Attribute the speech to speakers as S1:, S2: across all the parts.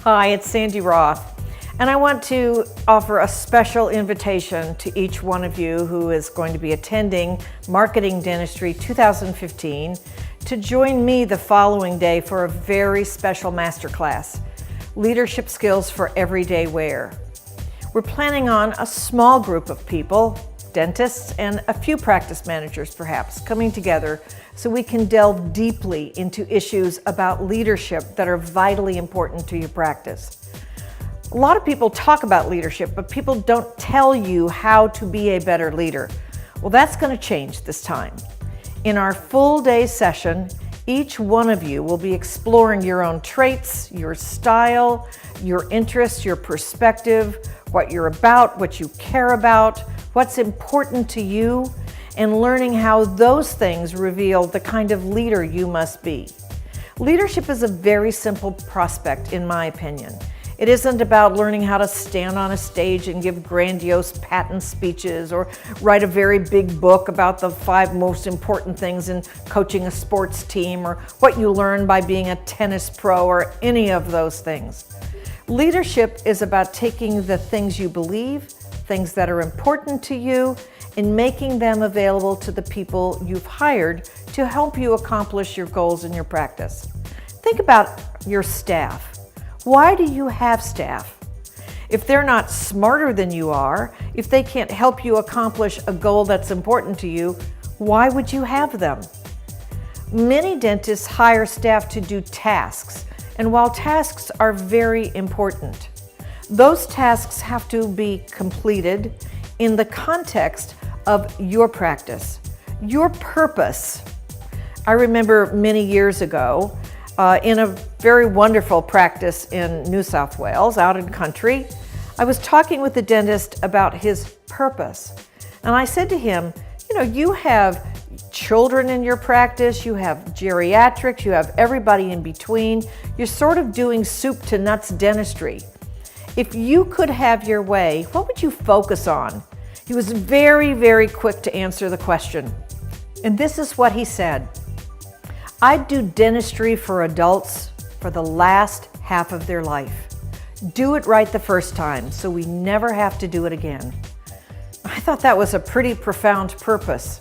S1: Hi, it's Sandy Roth, and I want to offer a special invitation to each one of you who is going to be attending Marketing Dentistry 2015 to join me the following day for a very special masterclass, Leadership Skills for Everyday Wear. We're planning on a small group of people, dentists and a few practice managers perhaps, coming together so we can delve deeply into issues about leadership that are vitally important to your practice. A lot of people talk about leadership, but people don't tell you how to be a better leader. Well, that's going to change this time. In our full day session, each one of you will be exploring your own traits, your style, your interests, your perspective, what you're about, what you care about, what's important to you, and learning how those things reveal the kind of leader you must be. Leadership is a very simple prospect, in my opinion. It isn't about learning how to stand on a stage and give grandiose patent speeches or write a very big book about the 5 most important things in coaching a sports team or what you learn by being a tennis pro or any of those things. Leadership is about taking the things you believe, things that are important to you, and making them available to the people you've hired to help you accomplish your goals in your practice. Think about your staff. Why do you have staff? If they're not smarter than you are, if they can't help you accomplish a goal that's important to you, why would you have them? Many dentists hire staff to do tasks, and while tasks are very important, those tasks have to be completed in the context of your practice, your purpose. I remember many years ago in a very wonderful practice in New South Wales, out in country, I was talking with the dentist about his purpose. And I said to him, you have children in your practice, you have geriatrics, you have everybody in between. You're sort of doing soup to nuts dentistry. If you could have your way, what would you focus on? He was very, very quick to answer the question. And this is what he said. I'd do dentistry for adults for the last half of their life. Do it right the first time so we never have to do it again. I thought that was a pretty profound purpose.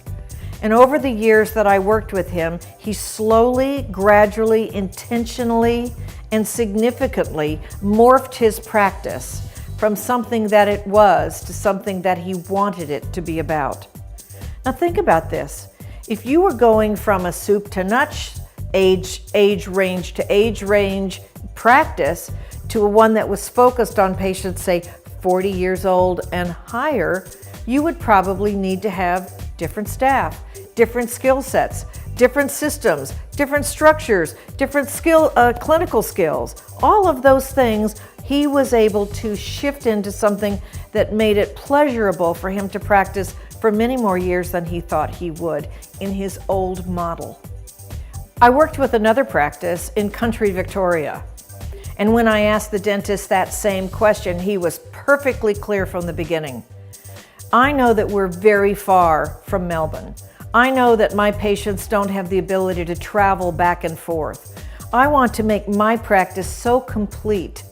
S1: And over the years that I worked with him, he slowly, gradually, intentionally, and significantly morphed his practice from something that it was to something that he wanted it to be about. Now think about this. If you were going from a soup to nuts, age range to age range practice to one that was focused on patients, say 40 years old and higher, you would probably need to have different staff, different skill sets, different systems, different structures, different clinical skills. All of those things he was able to shift into something that made it pleasurable for him to practice for many more years than he thought he would in his old model. I worked with another practice in country Victoria, and when I asked the dentist that same question, he was perfectly clear from the beginning. I know that we're very far from Melbourne. I know that my patients don't have the ability to travel back and forth. I want to make my practice so complete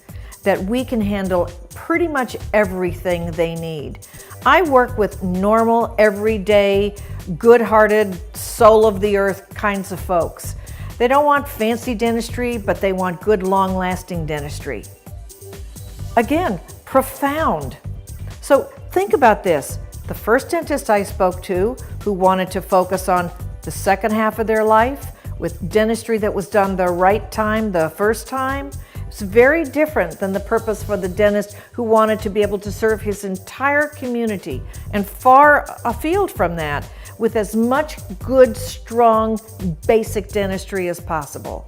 S1: that we can handle pretty much everything they need. I work with normal, everyday, good-hearted, soul-of-the-earth kinds of folks. They don't want fancy dentistry, but they want good, long-lasting dentistry. Again, profound. So think about this. The first dentist I spoke to who wanted to focus on the second half of their life with dentistry that was done the right time, the first time, it's very different than the purpose for the dentist who wanted to be able to serve his entire community and far afield from that with as much good, strong, basic dentistry as possible.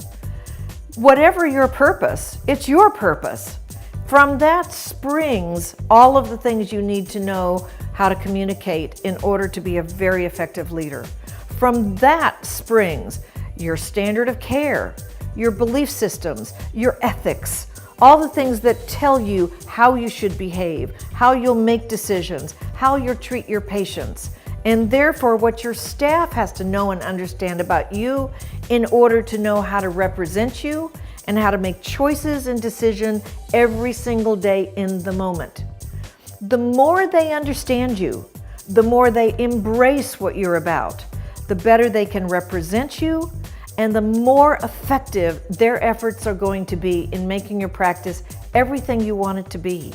S1: Whatever your purpose, it's your purpose. From that springs all of the things you need to know how to communicate in order to be a very effective leader. From that springs your standard of care, your belief systems, your ethics, all the things that tell you how you should behave, how you'll make decisions, how you'll treat your patients, and therefore what your staff has to know and understand about you in order to know how to represent you and how to make choices and decisions every single day in the moment. The more they understand you, the more they embrace what you're about, the better they can represent you, and the more effective their efforts are going to be in making your practice everything you want it to be.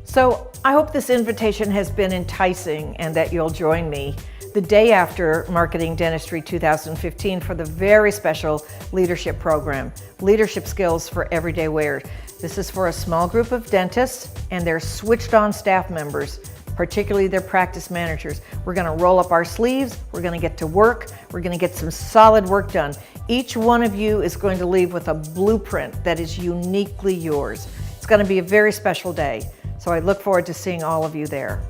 S1: So I hope this invitation has been enticing and that you'll join me the day after Marketing Dentistry 2015 for the very special leadership program, Leadership Skills for Everyday Wear. This is for a small group of dentists and their switched-on staff members, particularly their practice managers. We're going to roll up our sleeves, we're going to get to work, we're going to get some solid work done. Each one of you is going to leave with a blueprint that is uniquely yours. It's going to be a very special day, so I look forward to seeing all of you there.